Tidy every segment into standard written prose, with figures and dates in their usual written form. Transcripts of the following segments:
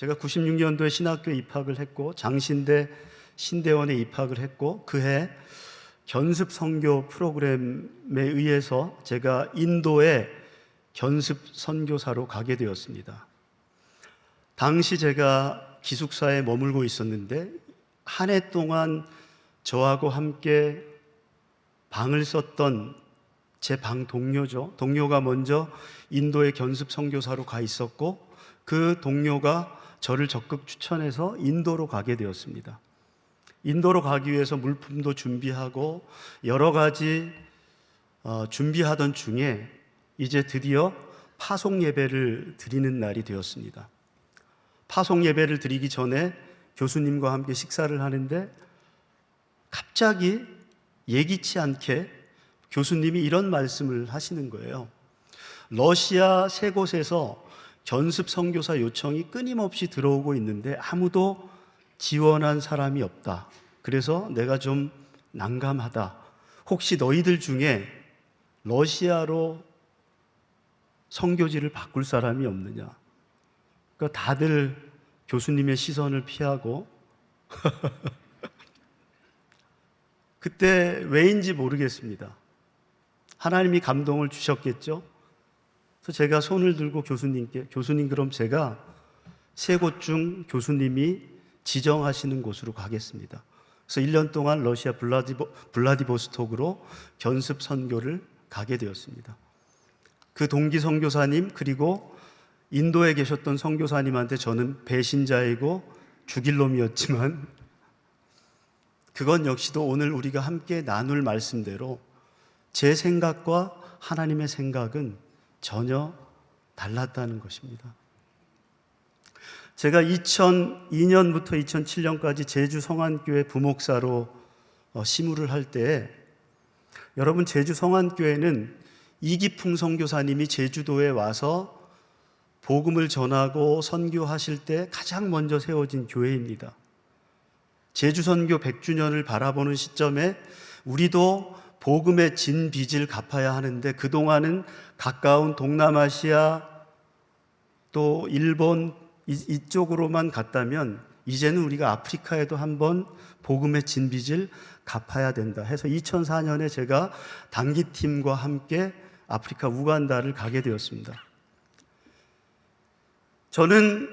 제가 96년도에 신학교에 입학을 했고 장신대 신대원에 입학을 했고 그해 견습 선교 프로그램에 의해서 제가 인도에 견습 선교사로 가게 되었습니다. 당시 제가 기숙사에 머물고 있었는데 한 해 동안 저하고 함께 방을 썼던 제 방 동료가 먼저 인도에 견습 선교사로 가 있었고 그 동료가 저를 적극 추천해서 인도로 가게 되었습니다. 인도로 가기 위해서 물품도 준비하고 여러 가지 준비하던 중에 이제 드디어 파송 예배를 드리는 날이 되었습니다. 파송 예배를 드리기 전에 교수님과 함께 식사를 하는데 갑자기 예기치 않게 교수님이 이런 말씀을 하시는 거예요. 러시아 세 곳에서 견습 선교사 요청이 끊임없이 들어오고 있는데 아무도 지원한 사람이 없다. 그래서 내가 좀 난감하다. 혹시 너희들 중에 러시아로 선교지를 바꿀 사람이 없느냐? 그러니까 다들 교수님의 시선을 피하고 그때 왜인지 모르겠습니다. 하나님이 감동을 주셨겠죠? 그래서 제가 손을 들고 교수님께, 교수님 그럼 제가 세 곳 중 교수님이 지정하시는 곳으로 가겠습니다. 그래서 1년 동안 러시아 블라디보스톡으로 견습 선교를 가게 되었습니다. 그 동기 선교사님 그리고 인도에 계셨던 선교사님한테 저는 배신자이고 죽일 놈이었지만 그건 역시도 오늘 우리가 함께 나눌 말씀대로 제 생각과 하나님의 생각은 전혀 달랐다는 것입니다. 제가 2002년부터 2007년까지 제주 성안교회 부목사로 시무를 할 때에 여러분 제주 성안교회는 이기풍 선교사님이 제주도에 와서 복음을 전하고 선교하실 때 가장 먼저 세워진 교회입니다. 제주 선교 100주년을 바라보는 시점에 우리도 복음의 진 빚을 갚아야 하는데 그동안은 가까운 동남아시아 또 일본 이쪽으로만 갔다면 이제는 우리가 아프리카에도 한번 복음의 진 빚을 갚아야 된다 해서 2004년에 제가 단기팀과 함께 아프리카 우간다를 가게 되었습니다. 저는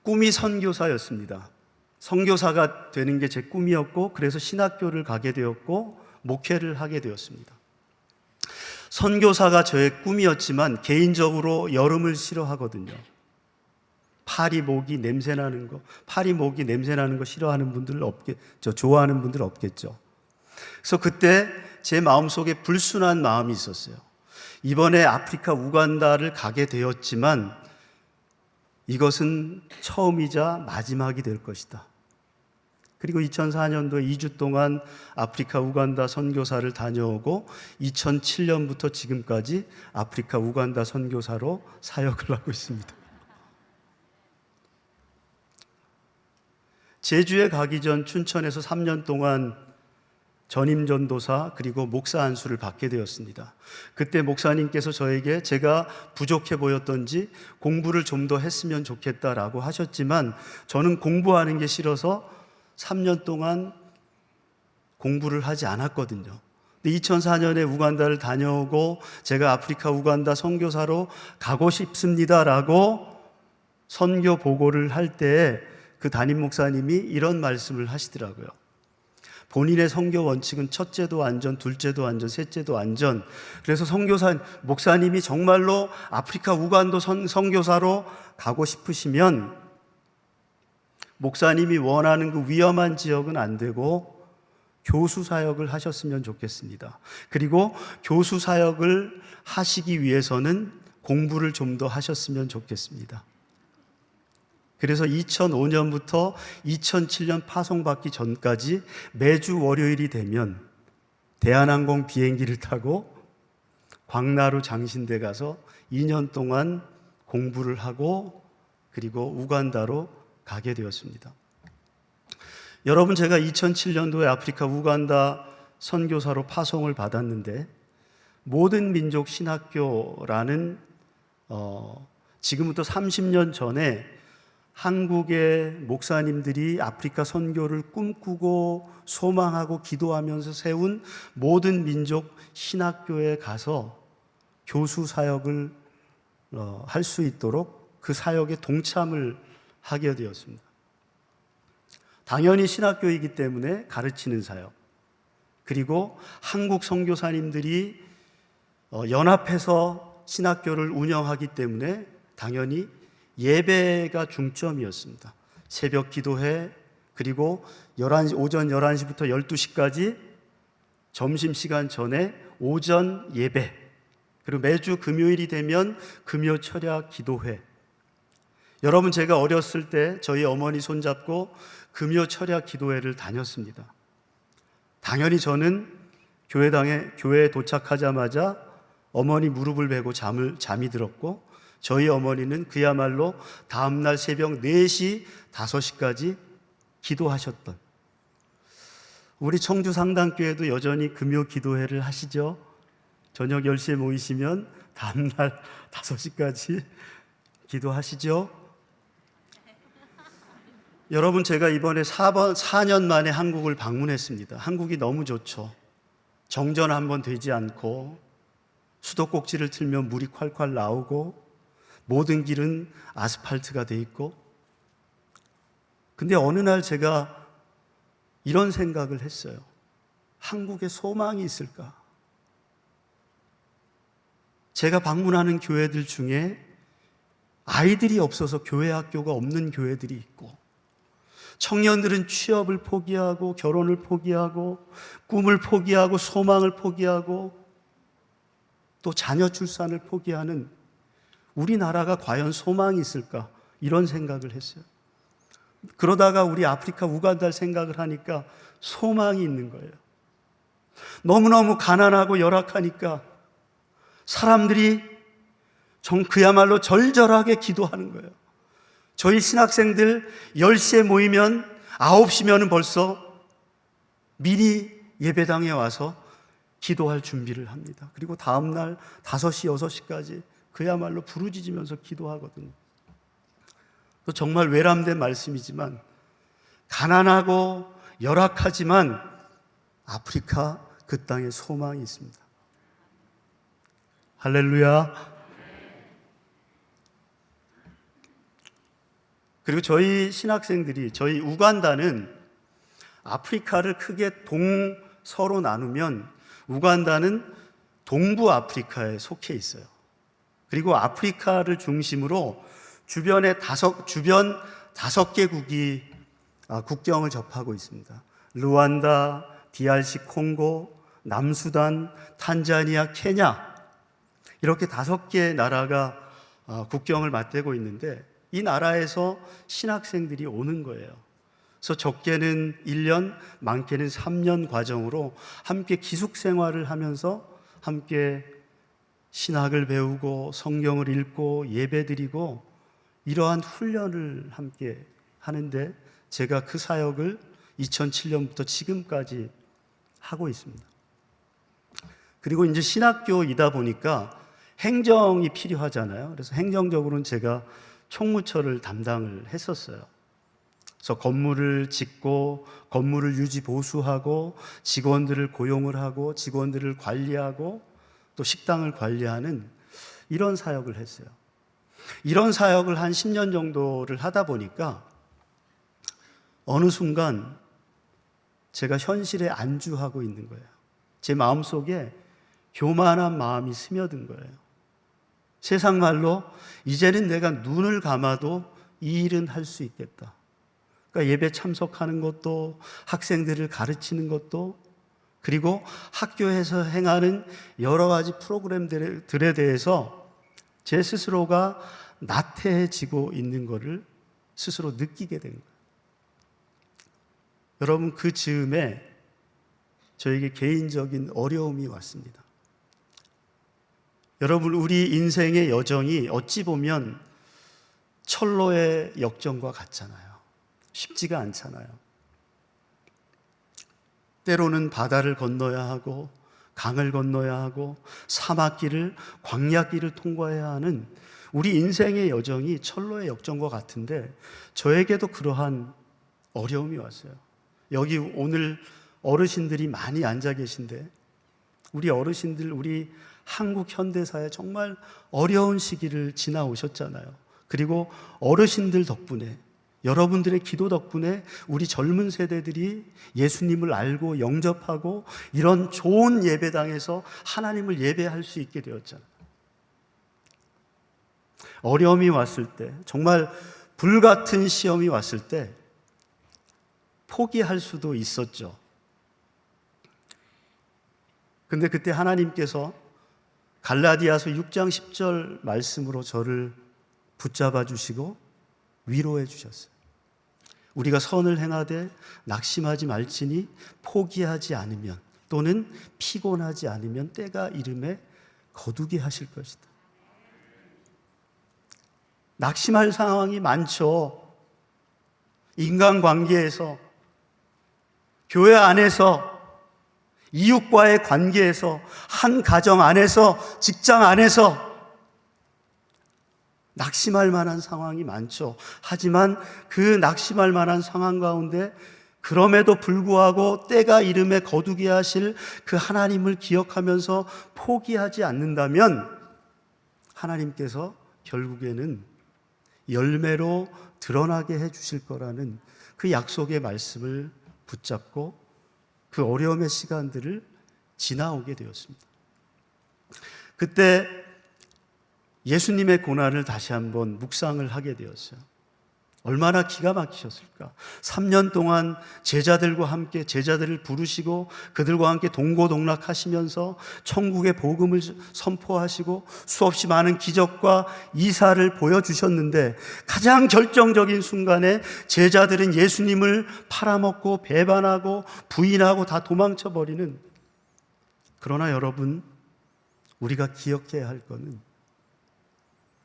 꿈이 선교사였습니다. 선교사가 되는 게 제 꿈이었고 그래서 신학교를 가게 되었고 목회를 하게 되었습니다. 선교사가 저의 꿈이었지만 개인적으로 여름을 싫어하거든요. 파리 모기 냄새 나는 거 싫어하는 분들 좋아하는 분들 없겠죠. 그래서 그때 제 마음속에 불순한 마음이 있었어요. 이번에 아프리카 우간다를 가게 되었지만 이것은 처음이자 마지막이 될 것이다. 그리고 2004년도에 2주 동안 아프리카 우간다 선교사를 다녀오고 2007년부터 지금까지 아프리카 우간다 선교사로 사역을 하고 있습니다. 제주에 가기 전 춘천에서 3년 동안 전임 전도사 그리고 목사 안수를 받게 되었습니다. 그때 목사님께서 저에게 제가 부족해 보였던지 공부를 좀 더 했으면 좋겠다라고 하셨지만 저는 공부하는 게 싫어서 3년 동안 공부를 하지 않았거든요. 2004년에 우간다를 다녀오고 제가 아프리카 우간다 선교사로 가고 싶습니다라고 선교 보고를 할 때에 그 담임 목사님이 이런 말씀을 하시더라고요. 본인의 선교 원칙은 첫째도 안전, 둘째도 안전, 셋째도 안전. 그래서 목사님이 정말로 아프리카 우간다 선교사로 가고 싶으시면 목사님이 원하는 그 위험한 지역은 안 되고 교수 사역을 하셨으면 좋겠습니다. 그리고 교수 사역을 하시기 위해서는 공부를 좀 더 하셨으면 좋겠습니다. 그래서 2005년부터 2007년 파송받기 전까지 매주 월요일이 되면 대한항공 비행기를 타고 광나루 장신대 가서 2년 동안 공부를 하고 그리고 우간다로 가게 되었습니다. 여러분, 제가 2007년도에 아프리카 우간다 선교사로 파송을 받았는데 모든 민족 신학교라는 지금부터 30년 전에 한국의 목사님들이 아프리카 선교를 꿈꾸고 소망하고 기도하면서 세운 모든 민족 신학교에 가서 교수 사역을 할 수 있도록 그 사역에 동참을 하게 되었습니다. 당연히 신학교이기 때문에 가르치는 사역, 그리고 한국 선교사님들이 연합해서 신학교를 운영하기 때문에 당연히 예배가 중점이었습니다. 새벽 기도회, 그리고 오전 11시부터 12시까지 점심시간 전에 오전 예배, 그리고 매주 금요일이 되면 금요 철야 기도회. 여러분, 제가 어렸을 때 저희 어머니 손잡고 금요 철야 기도회를 다녔습니다. 당연히 저는 교회에 도착하자마자 어머니 무릎을 베고 잠이 들었고, 저희 어머니는 그야말로 다음날 새벽 4시, 5시까지 기도하셨던, 우리 청주 상당교회도 여전히 금요 기도회를 하시죠. 저녁 10시에 모이시면 다음날 5시까지 기도하시죠. 여러분, 제가 이번에 4년 만에 한국을 방문했습니다. 한국이 너무 좋죠. 정전 한번 되지 않고, 수도꼭지를 틀면 물이 콸콸 나오고, 모든 길은 아스팔트가 돼 있고. 근데 어느 날 제가 이런 생각을 했어요. 한국에 소망이 있을까? 제가 방문하는 교회들 중에 아이들이 없어서 교회 학교가 없는 교회들이 있고, 청년들은 취업을 포기하고 결혼을 포기하고 꿈을 포기하고 소망을 포기하고 또 자녀 출산을 포기하는 우리나라가 과연 소망이 있을까? 이런 생각을 했어요. 그러다가 우리 아프리카 우간다를 생각을 하니까 소망이 있는 거예요. 너무너무 가난하고 열악하니까 사람들이 그야말로 절절하게 기도하는 거예요. 저희 신학생들 10시에 모이면 9시면은 벌써 미리 예배당에 와서 기도할 준비를 합니다. 그리고 다음날 5시, 6시까지 그야말로 부르짖으면서 기도하거든요. 또 정말 외람된 말씀이지만, 가난하고 열악하지만 아프리카 그 땅에 소망이 있습니다. 할렐루야. 그리고 저희 신학생들이, 저희 우간다는 아프리카를 크게 동서로 나누면 우간다는 동부 아프리카에 속해 있어요. 그리고 아프리카를 중심으로 주변 5개국이 국경을 접하고 있습니다. 루안다, DRC 콩고, 남수단, 탄자니아, 케냐, 이렇게 5개의 나라가 국경을 맞대고 있는데, 이 나라에서 신학생들이 오는 거예요. 그래서 적게는 1년, 많게는 3년 과정으로 함께 기숙생활을 하면서 함께 신학을 배우고 성경을 읽고 예배드리고, 이러한 훈련을 함께 하는데, 제가 그 사역을 2007년부터 지금까지 하고 있습니다. 그리고 이제 신학교이다 보니까 행정이 필요하잖아요. 그래서 행정적으로는 제가 총무처를 담당을 했었어요. 그래서 건물을 짓고, 건물을 유지 보수하고, 직원들을 고용을 하고, 직원들을 관리하고, 또 식당을 관리하는 이런 사역을 했어요. 이런 사역을 한 10년 정도를 하다 보니까 어느 순간 제가 현실에 안주하고 있는 거예요. 제 마음속에 교만한 마음이 스며든 거예요. 세상 말로 이제는 내가 눈을 감아도 이 일은 할 수 있겠다. 그러니까 예배 참석하는 것도, 학생들을 가르치는 것도, 그리고 학교에서 행하는 여러 가지 프로그램들에 대해서 제 스스로가 나태해지고 있는 것을 스스로 느끼게 된 거예요. 여러분, 그 즈음에 저에게 개인적인 어려움이 왔습니다. 여러분, 우리 인생의 여정이 어찌 보면 철로의 역정과 같잖아요. 쉽지가 않잖아요. 때로는 바다를 건너야 하고, 강을 건너야 하고, 사막길을, 광야길을 통과해야 하는 우리 인생의 여정이 철로의 역정과 같은데 저에게도 그러한 어려움이 왔어요. 여기 오늘 어르신들이 많이 앉아 계신데 우리 어르신들, 우리 한국 현대사에 정말 어려운 시기를 지나오셨잖아요. 그리고 어르신들 덕분에, 여러분들의 기도 덕분에 우리 젊은 세대들이 예수님을 알고 영접하고 이런 좋은 예배당에서 하나님을 예배할 수 있게 되었잖아요. 어려움이 왔을 때, 정말 불같은 시험이 왔을 때 포기할 수도 있었죠. 근데 그때 하나님께서 갈라디아서 6장 10절 말씀으로 저를 붙잡아 주시고 위로해 주셨어요. 우리가 선을 행하되 낙심하지 말지니 포기하지 않으면 또는 피곤하지 않으면 때가 이름에 거두게 하실 것이다. 낙심할 상황이 많죠. 인간관계에서, 교회 안에서, 이웃과의 관계에서, 한 가정 안에서, 직장 안에서 낙심할 만한 상황이 많죠. 하지만 그 낙심할 만한 상황 가운데 그럼에도 불구하고 때가 이름에 거두게 하실 그 하나님을 기억하면서 포기하지 않는다면 하나님께서 결국에는 열매로 드러나게 해주실 거라는 그 약속의 말씀을 붙잡고 그 어려움의 시간들을 지나오게 되었습니다. 그때 예수님의 고난을 다시 한번 묵상을 하게 되었어요. 얼마나 기가 막히셨을까. 3년 동안 제자들과 함께 제자들을 부르시고 그들과 함께 동고동락하시면서 천국의 복음을 선포하시고 수없이 많은 기적과 이사를 보여주셨는데 가장 결정적인 순간에 제자들은 예수님을 팔아먹고 배반하고 부인하고 다 도망쳐버리는, 그러나 여러분, 우리가 기억해야 할 것은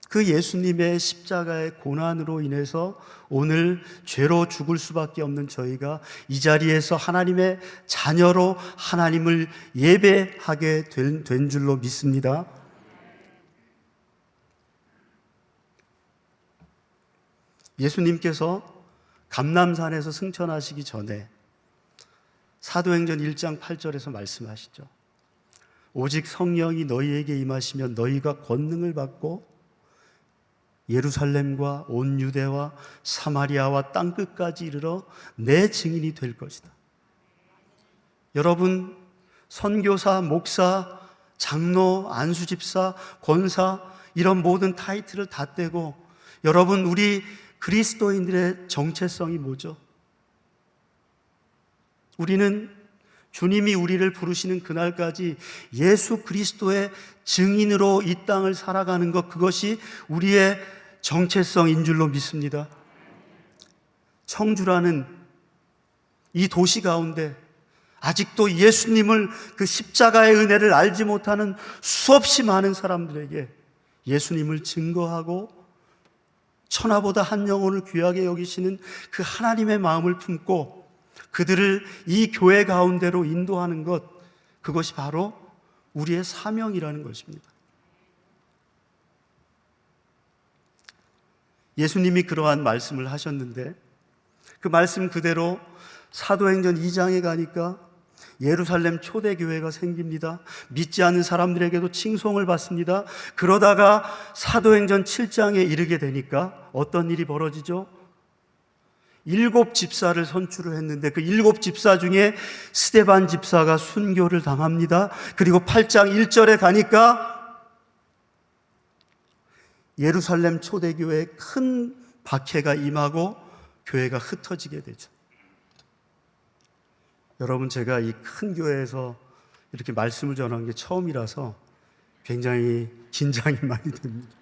그 예수님의 십자가의 고난으로 인해서 오늘 죄로 죽을 수밖에 없는 저희가 이 자리에서 하나님의 자녀로 하나님을 예배하게 된 줄로 믿습니다. 예수님께서 감람산에서 승천하시기 전에 사도행전 1장 8절에서 말씀하시죠. 오직 성령이 너희에게 임하시면 너희가 권능을 받고 예루살렘과 온 유대와 사마리아와 땅끝까지 이르러 내 증인이 될 것이다. 여러분, 선교사, 목사, 장로, 안수집사, 권사, 이런 모든 타이틀을 다 떼고 여러분, 우리 그리스도인들의 정체성이 뭐죠? 우리는 주님이 우리를 부르시는 그날까지 예수 그리스도의 증인으로 이 땅을 살아가는 것, 그것이 우리의 정체성인 줄로 믿습니다. 청주라는 이 도시 가운데 아직도 예수님을, 그 십자가의 은혜를 알지 못하는 수없이 많은 사람들에게 예수님을 증거하고 천하보다 한 영혼을 귀하게 여기시는 그 하나님의 마음을 품고 그들을 이 교회 가운데로 인도하는 것, 그것이 바로 우리의 사명이라는 것입니다. 예수님이 그러한 말씀을 하셨는데 그 말씀 그대로 사도행전 2장에 가니까 예루살렘 초대교회가 생깁니다. 믿지 않는 사람들에게도 칭송을 받습니다. 그러다가 사도행전 7장에 이르게 되니까 어떤 일이 벌어지죠? 7 집사를 선출을 했는데 그 7 집사 중에 스데반 집사가 순교를 당합니다. 그리고 8장 1절에 가니까 예루살렘 초대교회에 큰 박해가 임하고 교회가 흩어지게 되죠. 여러분, 제가 이 큰 교회에서 이렇게 말씀을 전한 게 처음이라서 굉장히 긴장이 많이 됩니다.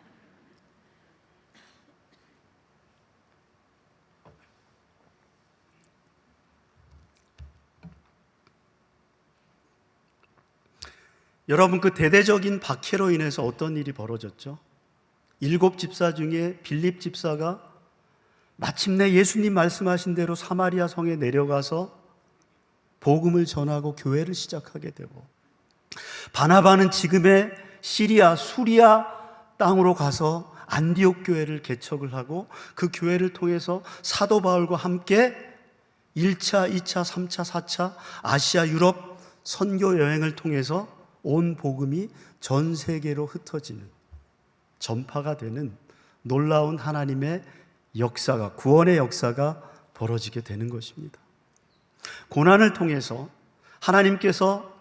여러분, 그 대대적인 박해로 인해서 어떤 일이 벌어졌죠? 7 집사 중에 빌립 집사가 마침내 예수님 말씀하신 대로 사마리아 성에 내려가서 복음을 전하고 교회를 시작하게 되고, 바나바는 지금의 시리아, 수리아 땅으로 가서 안디옥 교회를 개척을 하고 그 교회를 통해서 사도 바울과 함께 1차, 2차, 3차, 4차 아시아 유럽 선교 여행을 통해서 온 복음이 전 세계로 흩어지는, 전파가 되는 놀라운 하나님의 역사가, 구원의 역사가 벌어지게 되는 것입니다. 고난을 통해서 하나님께서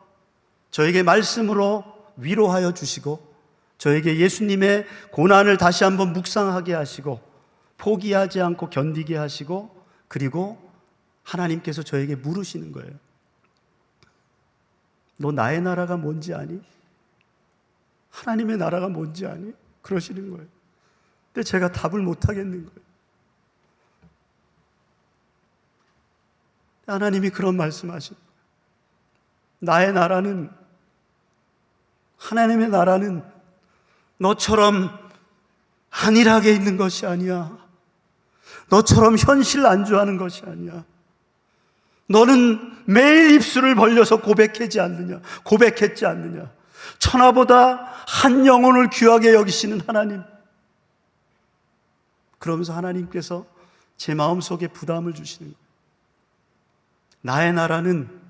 저에게 말씀으로 위로하여 주시고 저에게 예수님의 고난을 다시 한번 묵상하게 하시고 포기하지 않고 견디게 하시고, 그리고 하나님께서 저에게 물으시는 거예요. 너 나의 나라가 뭔지 아니? 하나님의 나라가 뭔지 아니? 그러시는 거예요. 근데 제가 답을 못 하겠는 거예요. 하나님이 그런 말씀하신 거예요. 나의 나라는, 하나님의 나라는 너처럼 안일하게 있는 것이 아니야. 너처럼 현실 안주하는 것이 아니야. 너는 매일 입술을 벌려서 고백했지 않느냐. 천하보다 한 영혼을 귀하게 여기시는 하나님. 그러면서 하나님께서 제 마음속에 부담을 주시는 거예요. 나의 나라는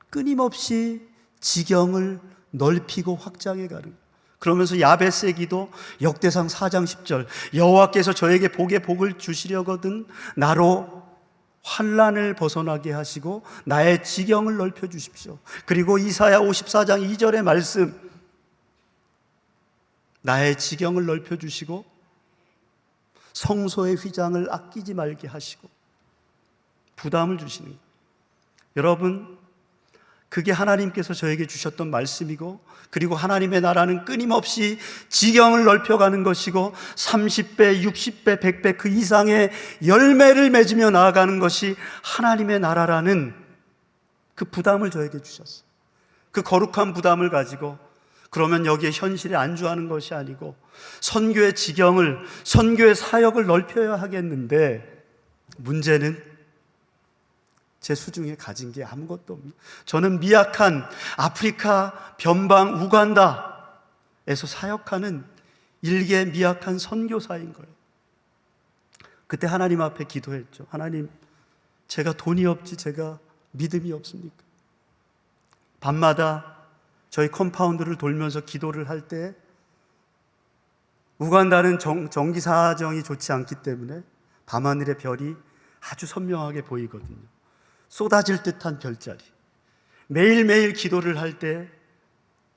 끊임없이 지경을 넓히고 확장해 가는 거예요. 그러면서 야베스의 기도, 역대상 4장 10절, 여호와께서 저에게 복의 복을 주시려거든 나로 환난을 벗어나게 하시고 나의 지경을 넓혀 주십시오. 그리고 이사야 54장 2절의 말씀, 나의 지경을 넓혀 주시고 성소의 휘장을 아끼지 말게 하시고 부담을 주시는 거예요. 여러분, 그게 하나님께서 저에게 주셨던 말씀이고, 그리고 하나님의 나라는 끊임없이 지경을 넓혀가는 것이고 30배, 60배, 100배 그 이상의 열매를 맺으며 나아가는 것이 하나님의 나라라는 그 부담을 저에게 주셨어요. 그 거룩한 부담을 가지고, 그러면 여기에 현실에 안주하는 것이 아니고 선교의 지경을, 선교의 사역을 넓혀야 하겠는데, 문제는 제 수중에 가진 게 아무것도 없습니다. 저는 미약한 아프리카 변방 우간다에서 사역하는 일개 미약한 선교사인 거예요. 그때 하나님 앞에 기도했죠. 하나님, 제가 돈이 없지 제가 믿음이 없습니까? 밤마다 저희 컴파운드를 돌면서 기도를 할 때, 우간다는 전기 사정이 좋지 않기 때문에 밤하늘의 별이 아주 선명하게 보이거든요. 쏟아질 듯한 별자리. 매일매일 기도를 할 때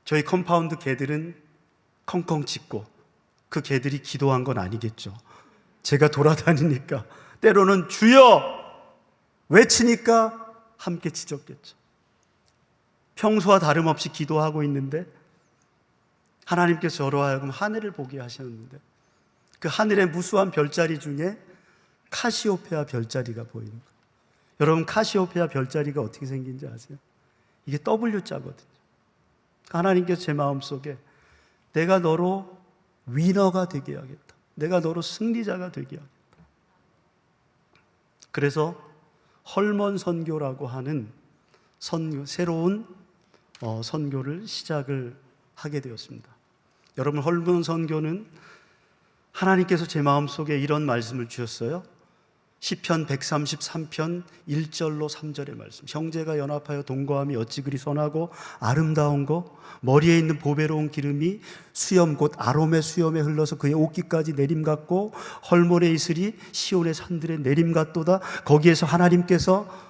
저희 컴파운드 개들은 컹컹 짖고, 그 개들이 기도한 건 아니겠죠. 제가 돌아다니니까, 때로는 주여 외치니까 함께 짖었겠죠. 평소와 다름없이 기도하고 있는데 하나님께서 저로 하여금 하늘을 보게 하셨는데, 그 하늘의 무수한 별자리 중에 카시오페아 별자리가 보이는 거예요. 여러분, 카시오페아 별자리가 어떻게 생긴지 아세요? 이게 W자거든요. 하나님께서 제 마음속에 내가 너로 위너가 되게 하겠다, 내가 너로 승리자가 되게 하겠다. 그래서 헐먼 선교라고 하는 새로운 선교를 시작을 하게 되었습니다. 여러분, 헐먼 선교는 하나님께서 제 마음속에 이런 말씀을 주셨어요. 시편 133편 1절로 3절의 말씀. 형제가 연합하여 동거함이 어찌 그리 선하고 아름다운고, 머리에 있는 보배로운 기름이 수염 곧 아롬의 수염에 흘러서 그의 옷깃까지 내림 같고, 헐몬의 이슬이 시온의 산들에 내림 같도다. 거기에서 하나님께서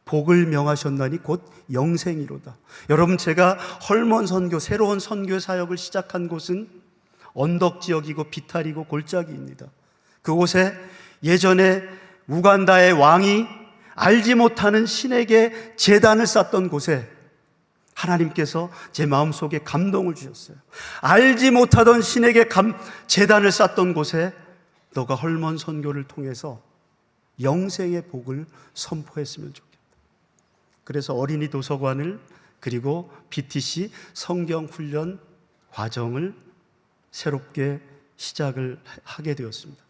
복을 명하셨나니 곧 영생이로다. 여러분, 제가 헐몬 선교, 새로운 선교 사역을 시작한 곳은 언덕 지역이고 비탈이고 골짜기입니다. 그곳에 예전에 우간다의 왕이 알지 못하는 신에게 제단을 쌓던 곳에 하나님께서 제 마음속에 감동을 주셨어요. 알지 못하던 신에게 제단을 쌓던 곳에 너가 헐몬 선교를 통해서 영생의 복을 선포했으면 좋겠다. 그래서 어린이 도서관을, 그리고 BTC 성경 훈련 과정을 새롭게 시작을 하게 되었습니다.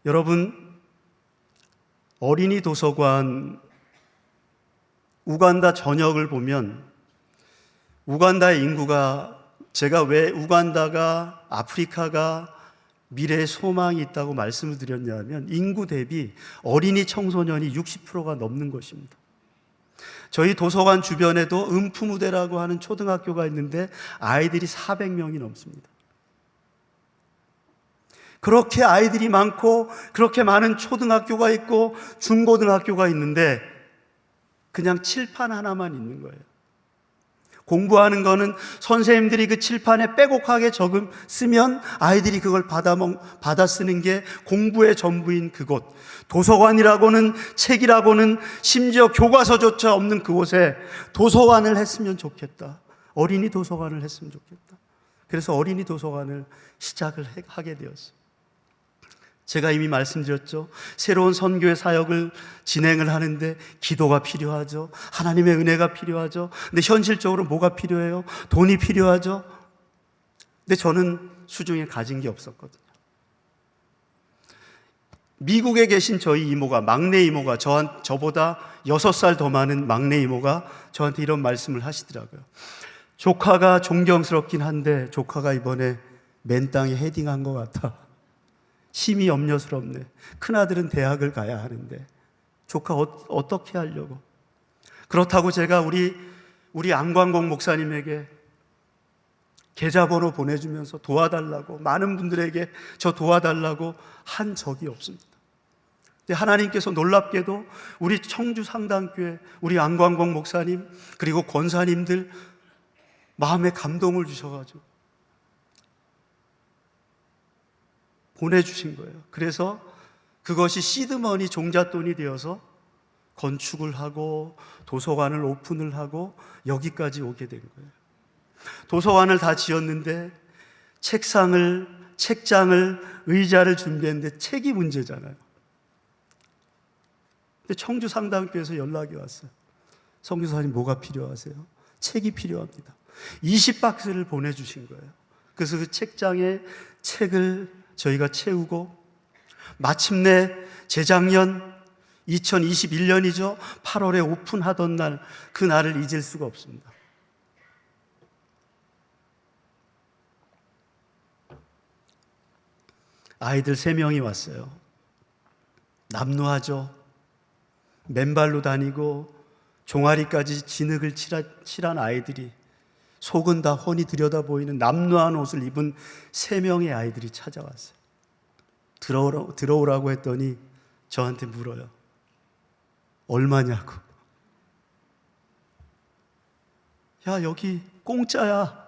여러분, 어린이 도서관 우간다 전역을 보면 우간다의 인구가 제가 왜 우간다가, 아프리카가 미래의 소망이 있다고 말씀을 드렸냐면 인구 대비 어린이 청소년이 60%가 넘는 것입니다. 저희 도서관 주변에도 음푸무대라고 하는 초등학교가 있는데 아이들이 400명이 넘습니다. 그렇게 아이들이 많고 그렇게 많은 초등학교가 있고 중고등학교가 있는데 그냥 칠판 하나만 있는 거예요. 공부하는 거는 선생님들이 그 칠판에 빼곡하게 쓰면 아이들이 그걸 받아 쓰는 게 공부의 전부인 그곳. 도서관이라고는, 책이라고는, 심지어 교과서조차 없는 그곳에 도서관을 했으면 좋겠다. 어린이 도서관을 했으면 좋겠다. 그래서 어린이 도서관을 시작을 하게 되었어요. 제가 이미 말씀드렸죠. 새로운 선교의 사역을 진행을 하는데 기도가 필요하죠. 하나님의 은혜가 필요하죠. 근데 현실적으로 뭐가 필요해요? 돈이 필요하죠. 근데 저는 수중에 가진 게 없었거든요. 미국에 계신 저희 이모가, 막내 이모가, 저보다 6살 더 많은 막내 이모가 저한테 이런 말씀을 하시더라고요. 조카가 존경스럽긴 한데 조카가 이번에 맨 땅에 헤딩한 것 같아. 심히 염려스럽네. 큰아들은 대학을 가야 하는데 조카 어떻게 하려고. 그렇다고 제가 우리 안광복 목사님에게 계좌번호 보내주면서 도와달라고, 많은 분들에게 저 도와달라고 한 적이 없습니다. 근데 하나님께서 놀랍게도 우리 청주 상당교회, 우리 안광복 목사님 그리고 권사님들 마음에 감동을 주셔가지고 보내주신 거예요. 그래서 그것이 시드머니, 종잣돈이 되어서 건축을 하고 도서관을 오픈을 하고 여기까지 오게 된 거예요. 도서관을 다 지었는데 책장을, 의자를 준비했는데 책이 문제잖아요. 근데 청주 상담교회에서 연락이 왔어요. 선교사님 뭐가 필요하세요? 책이 필요합니다. 20박스를 보내주신 거예요. 그래서 그 책장에 책을 저희가 채우고 마침내 재작년 2021년이죠. 8월에 오픈하던 날, 그 날을 잊을 수가 없습니다. 아이들 3명이 왔어요. 남루하죠. 맨발로 다니고 종아리까지 진흙을 칠한 아이들이, 속은 다 훤히 들여다보이는 남루한 옷을 입은 3명의 아이들이 찾아왔어요. 들어오라고 했더니 저한테 물어요. 얼마냐고. 야, 여기 공짜야.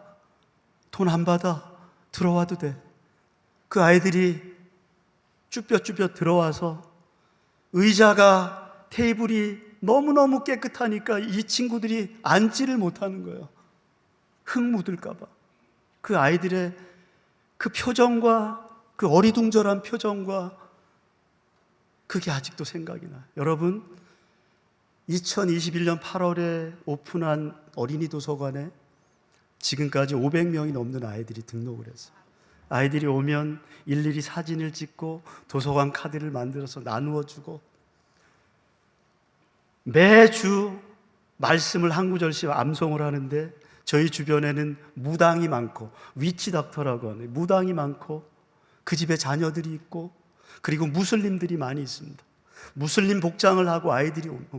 돈 안 받아. 들어와도 돼. 그 아이들이 쭈뼛쭈뼛 들어와서 의자가, 테이블이 너무너무 깨끗하니까 이 친구들이 앉지를 못하는 거예요. 흙 묻을까봐. 그 아이들의 그 표정과 그 어리둥절한 표정과 그게 아직도 생각이 나요. 여러분, 2021년 8월에 오픈한 어린이 도서관에 지금까지 500명이 넘는 아이들이 등록을 했어요. 아이들이 오면 일일이 사진을 찍고 도서관 카드를 만들어서 나누어 주고, 매주 말씀을 한 구절씩 암송을 하는데 저희 주변에는 무당이 많고, 위치 닥터라고 하는 무당이 많고, 그 집에 자녀들이 있고, 그리고 무슬림들이 많이 있습니다. 무슬림 복장을 하고 아이들이 옵니다.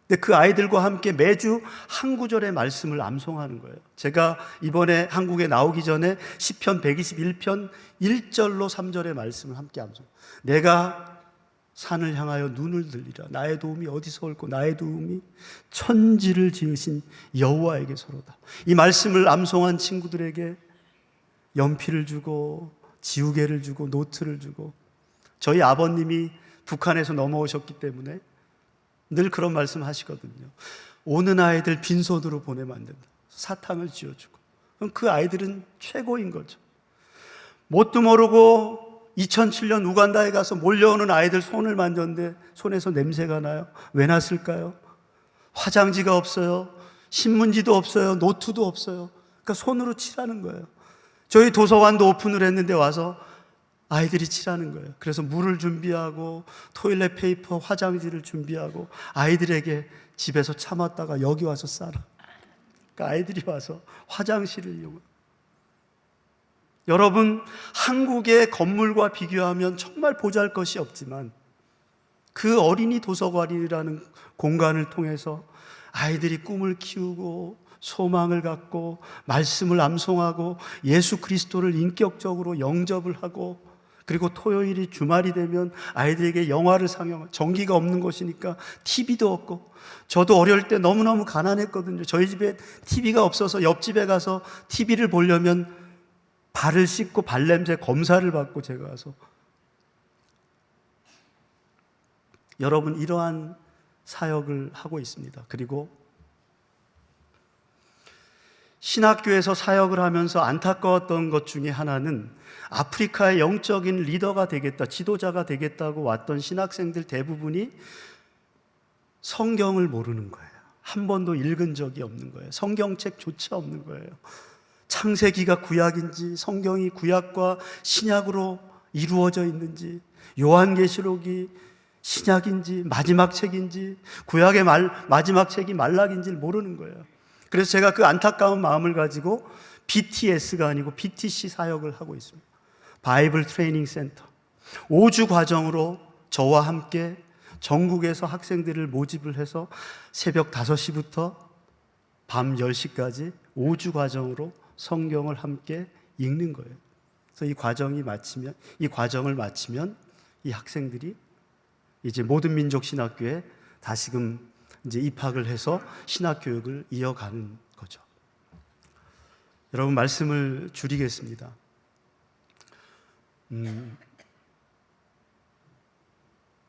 근데 그 아이들과 함께 매주 한 구절의 말씀을 암송하는 거예요. 제가 이번에 한국에 나오기 전에 시편 121편 1절로 3절의 말씀을 함께 암송. 내가 산을 향하여 눈을 들리라. 나의 도움이 어디서 올고 나의 도움이 천지를 지으신 여호와에게서로다. 이 말씀을 암송한 친구들에게 연필을 주고 지우개를 주고 노트를 주고, 저희 아버님이 북한에서 넘어오셨기 때문에 늘 그런 말씀 하시거든요. 오는 아이들 빈손으로 보내면 안 된다. 사탕을 쥐어주고. 그럼 그 아이들은 최고인 거죠. 뭣도 모르고 2007년 우간다에 가서 몰려오는 아이들 손을 만졌는데 손에서 냄새가 나요. 왜 났을까요? 화장지가 없어요. 신문지도 없어요. 노트도 없어요. 그러니까 손으로 칠하는 거예요. 저희 도서관도 오픈을 했는데 와서 아이들이 칠하는 거예요. 그래서 물을 준비하고 토일렛 페이퍼, 화장지를 준비하고 아이들에게 집에서 참았다가 여기 와서 싸라. 그러니까 아이들이 와서 화장실을 이용합니다. 여러분, 한국의 건물과 비교하면 정말 보잘것이 없지만 그 어린이 도서관이라는 공간을 통해서 아이들이 꿈을 키우고 소망을 갖고 말씀을 암송하고 예수 그리스도를 인격적으로 영접을 하고, 그리고 토요일이 주말이 되면 아이들에게 영화를 상영, 전기가 없는 곳이니까 TV도 없고, 저도 어릴 때 너무너무 가난했거든요. 저희 집에 TV가 없어서 옆집에 가서 TV를 보려면 발을 씻고 발냄새 검사를 받고 제가 와서. 여러분, 이러한 사역을 하고 있습니다. 그리고 신학교에서 사역을 하면서 안타까웠던 것 중에 하나는 아프리카의 영적인 리더가 되겠다, 지도자가 되겠다고 왔던 신학생들 대부분이 성경을 모르는 거예요. 한 번도 읽은 적이 없는 거예요. 성경책조차 없는 거예요. 창세기가 구약인지, 성경이 구약과 신약으로 이루어져 있는지, 요한계시록이 신약인지 마지막 책인지, 구약의 마지막 책이 말락인지를 모르는 거예요. 그래서 제가 그 안타까운 마음을 가지고 BTS가 아니고 BTC 사역을 하고 있습니다. 바이블 트레이닝 센터. 5주 과정으로 저와 함께 전국에서 학생들을 모집을 해서 새벽 5시부터 밤 10시까지 5주 과정으로 성경을 함께 읽는 거예요. 그래서 이 과정을 마치면 이 학생들이 이제 모든 민족 신학교에 다시금 이제 입학을 해서 신학 교육을 이어가는 거죠. 여러분, 말씀을 줄이겠습니다.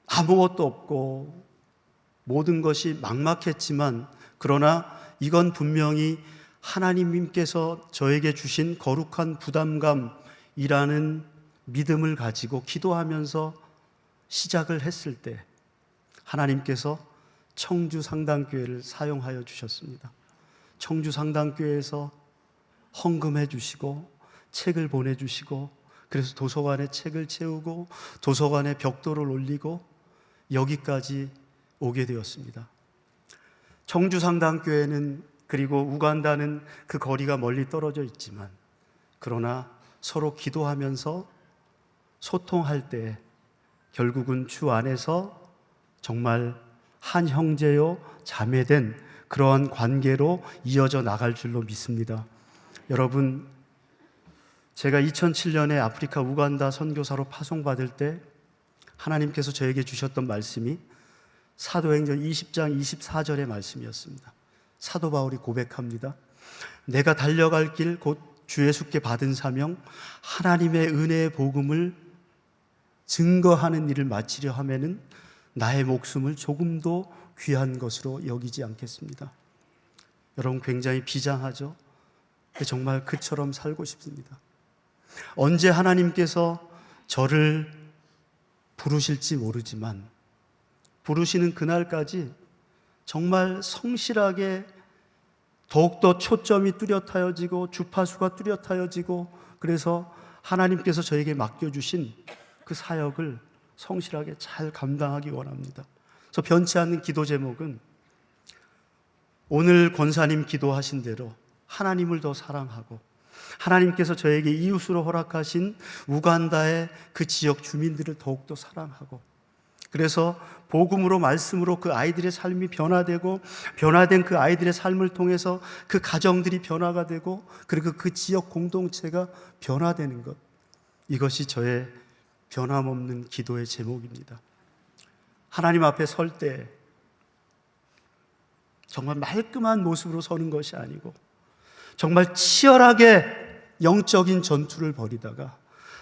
아무것도 없고 모든 것이 막막했지만, 그러나 이건 분명히 하나님께서 저에게 주신 거룩한 부담감이라는 믿음을 가지고 기도하면서 시작을 했을 때 하나님께서 청주 상당교회를 사용하여 주셨습니다. 청주 상당교회에서 헌금해 주시고 책을 보내주시고, 그래서 도서관에 책을 채우고 도서관에 벽돌을 올리고 여기까지 오게 되었습니다. 청주 상당교회는, 그리고 우간다는 그 거리가 멀리 떨어져 있지만, 그러나 서로 기도하면서 소통할 때 결국은 주 안에서 정말 한 형제요 자매된 그러한 관계로 이어져 나갈 줄로 믿습니다. 여러분, 제가 2007년에 아프리카 우간다 선교사로 파송받을 때 하나님께서 저에게 주셨던 말씀이 사도행전 20장 24절의 말씀이었습니다. 사도 바울이 고백합니다. 내가 달려갈 길 곧 주 예수께 받은 사명, 하나님의 은혜의 복음을 증거하는 일을 마치려 하면은 나의 목숨을 조금도 귀한 것으로 여기지 않겠습니다. 여러분, 굉장히 비장하죠? 정말 그처럼 살고 싶습니다. 언제 하나님께서 저를 부르실지 모르지만 부르시는 그날까지 정말 성실하게 더욱더 초점이 뚜렷하여지고 주파수가 뚜렷하여지고, 그래서 하나님께서 저에게 맡겨주신 그 사역을 성실하게 잘 감당하기 원합니다. 그래서 변치 않는 기도 제목은 오늘 권사님 기도하신 대로 하나님을 더 사랑하고 하나님께서 저에게 이웃으로 허락하신 우간다의 그 지역 주민들을 더욱더 사랑하고, 그래서 복음으로 말씀으로 그 아이들의 삶이 변화되고, 변화된 그 아이들의 삶을 통해서 그 가정들이 변화가 되고, 그리고 그 지역 공동체가 변화되는 것, 이것이 저의 변함없는 기도의 제목입니다. 하나님 앞에 설 때 정말 말끔한 모습으로 서는 것이 아니고 정말 치열하게 영적인 전투를 벌이다가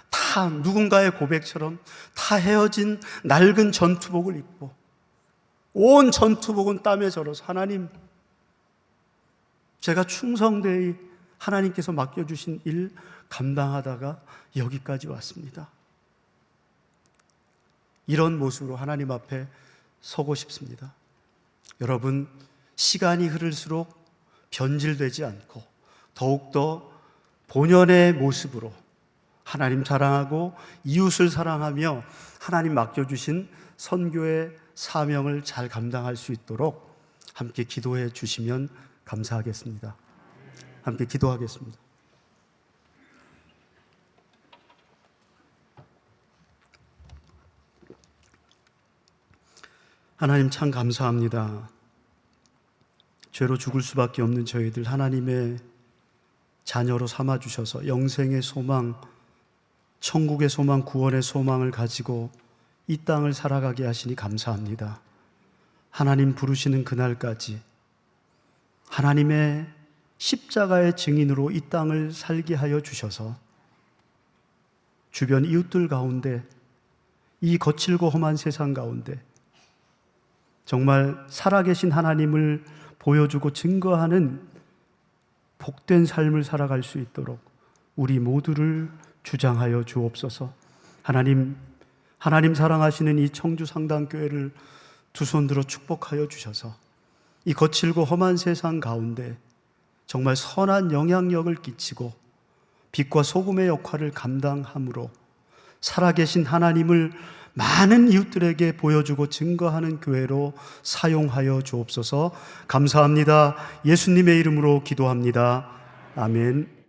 다 누군가의 고백처럼 다 헤어진 낡은 전투복을 입고 온 전투복은 땀에 절어서 하나님, 제가 충성되이 하나님께서 맡겨주신 일 감당하다가 여기까지 왔습니다. 이런 모습으로 하나님 앞에 서고 싶습니다. 여러분, 시간이 흐를수록 변질되지 않고 더욱더 본연의 모습으로 하나님 사랑하고 이웃을 사랑하며 하나님 맡겨주신 선교의 사명을 잘 감당할 수 있도록 함께 기도해 주시면 감사하겠습니다. 함께 기도하겠습니다. 하나님 참 감사합니다. 죄로 죽을 수밖에 없는 저희들 하나님의 자녀로 삼아주셔서 영생의 소망, 천국의 소망, 구원의 소망을 가지고 이 땅을 살아가게 하시니 감사합니다. 하나님 부르시는 그날까지 하나님의 십자가의 증인으로 이 땅을 살게 하여 주셔서 주변 이웃들 가운데, 이 거칠고 험한 세상 가운데 정말 살아계신 하나님을 보여주고 증거하는 복된 삶을 살아갈 수 있도록 우리 모두를 주장하여 주옵소서. 하나님 사랑하시는 이 청주상당교회를 두 손 들어 축복하여 주셔서 이 거칠고 험한 세상 가운데 정말 선한 영향력을 끼치고 빛과 소금의 역할을 감당함으로 살아계신 하나님을 많은 이웃들에게 보여주고 증거하는 교회로 사용하여 주옵소서. 감사합니다. 예수님의 이름으로 기도합니다. 아멘.